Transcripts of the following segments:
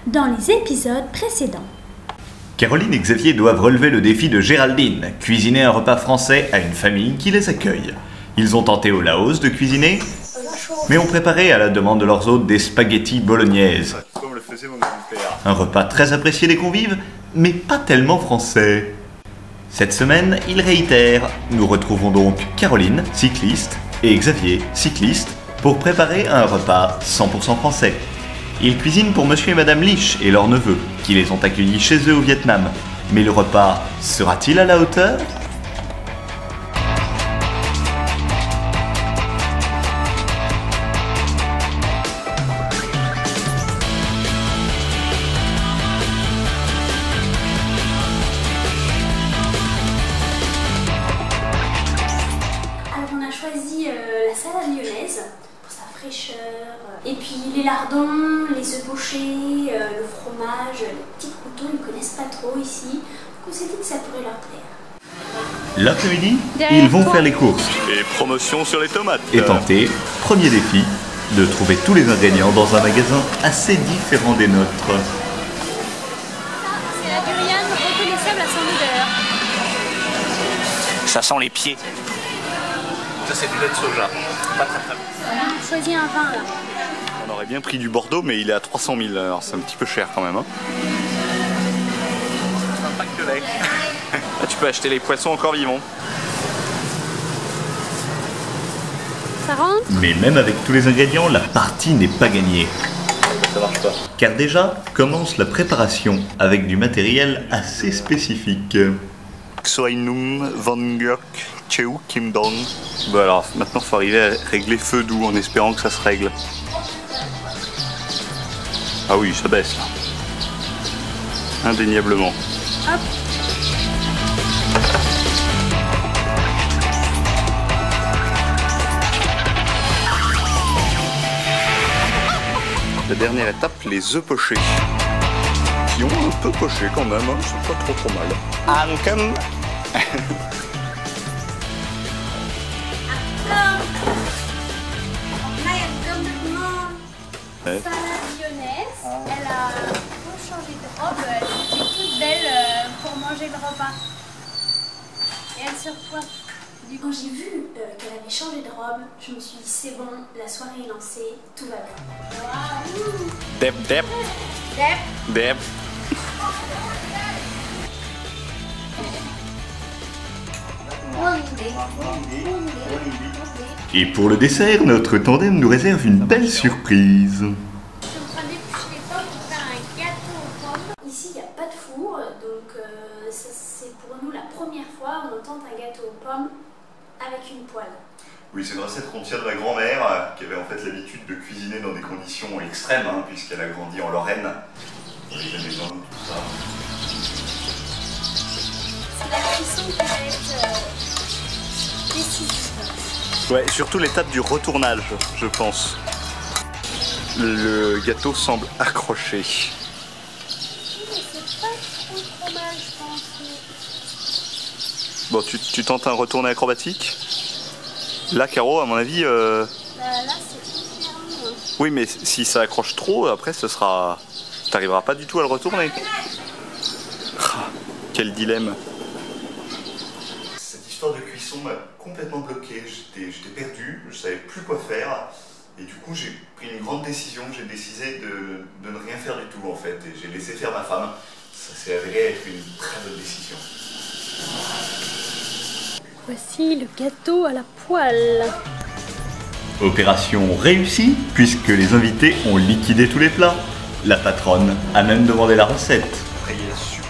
dans les épisodes précédents. Caroline et Xavier doivent relever le défi de Géraldine, cuisiner un repas français à une famille qui les accueille. Ils ont tenté au Laos de cuisiner, mais ont préparé à la demande de leurs hôtes des spaghettis bolognaises. Comme le faisait mon grand-père. Un repas très apprécié des convives, mais pas tellement français. Cette semaine, ils réitèrent. Nous retrouvons donc Caroline, cycliste, et Xavier, cycliste, pour préparer un repas 100% français. Ils cuisinent pour monsieur et madame Lich et leurs neveux, qui les ont accueillis chez eux au Vietnam. Mais le repas sera-t-il à la hauteur ? Alors on a choisi la salade lyonnaise pour sa fraîcheur, et puis les lardons, les œufs pochés, le fromage, les petits croûtons, ils connaissent pas trop ici, donc on s'est dit que ça pourrait leur plaire. L'après-midi, ils vont faire les courses Et promotion sur les tomates. et tenter, premier défi, de trouver tous les ingrédients dans un magasin assez différent des nôtres. C'est la duriane reconnaissable à son odeur. Ça sent les pieds. Ça c'est du lait de soja. Pas très très bon. On choisit un vin là. On aurait bien pris du Bordeaux, mais il est à 300 000, alors c'est un petit peu cher quand même. Hein. Un pack de lait. Là, tu peux acheter les poissons encore vivants. Ça rentre? Mais même avec tous les ingrédients, la partie n'est pas gagnée. Ça marche pas. Car déjà, commence la préparation avec du matériel assez spécifique. Xoainum Vangok Cheu Kim Dong. Bah alors maintenant faut arriver à régler feu doux en espérant que ça se règle. Ah oui, ça baisse là. Indéniablement. Hop. La dernière étape, les œufs pochés. Qui ont un peu poché quand même, hein, c'est pas trop mal. Ankem. Ouais. Salade lyonnaise, elle a beaucoup changé de robe, elle était toute belle pour manger le repas. Et elle se recoiffe. Quand j'ai vu qu'elle avait changé de robe, je me suis dit c'est bon, la soirée est lancée, tout va bien. Waouh! Deb, deb, Deb. deb. Et pour le dessert, notre tandem nous réserve une belle surprise. Je suis en train d'éplucher les pommes pour faire un gâteau aux pommes. Ici, il n'y a pas de four, donc c'est pour nous la première fois où on tente un gâteau aux pommes avec une poêle. Oui, c'est une recette qu'on tient de ma grand-mère, qui avait en fait l'habitude de cuisiner dans des conditions extrêmes, hein, puisqu'elle a grandi en Lorraine. Les maisons, tout ça. C'est la cuisson qui va être décisive. Ouais, surtout l'étape du retournage, je pense. Le gâteau semble accroché. Oui, mais c'est pas trop fromage, je pense. Bon, tu tentes un retourné acrobatique? Là, Caro, à mon avis... Là, c'est hyper long. Oui, mais si ça accroche trop, après, ce sera... T'arriveras pas du tout à le retourner. Ah, quel dilemme. Cette histoire de cuisson m'a complètement bloqué. J'étais perdu, je savais plus quoi faire. Et du coup, j'ai pris une grande décision. J'ai décidé de ne rien faire du tout, en fait. Et j'ai laissé faire ma femme. Ça s'est avéré être une très bonne décision. Voici le gâteau à la poêle. Opération réussie, puisque les invités ont liquidé tous les plats. La patronne a même demandé la recette. Après, il y a sucre,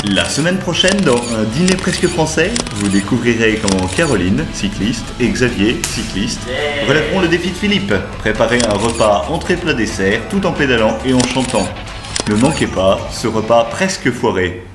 c'est La semaine prochaine, dans un dîner presque français, vous découvrirez comment Caroline, cycliste, et Xavier, cycliste, relèveront le défi de Philippe. Préparer un repas entrée plat dessert tout en pédalant et en chantant. Ne manquez pas ce repas presque foiré.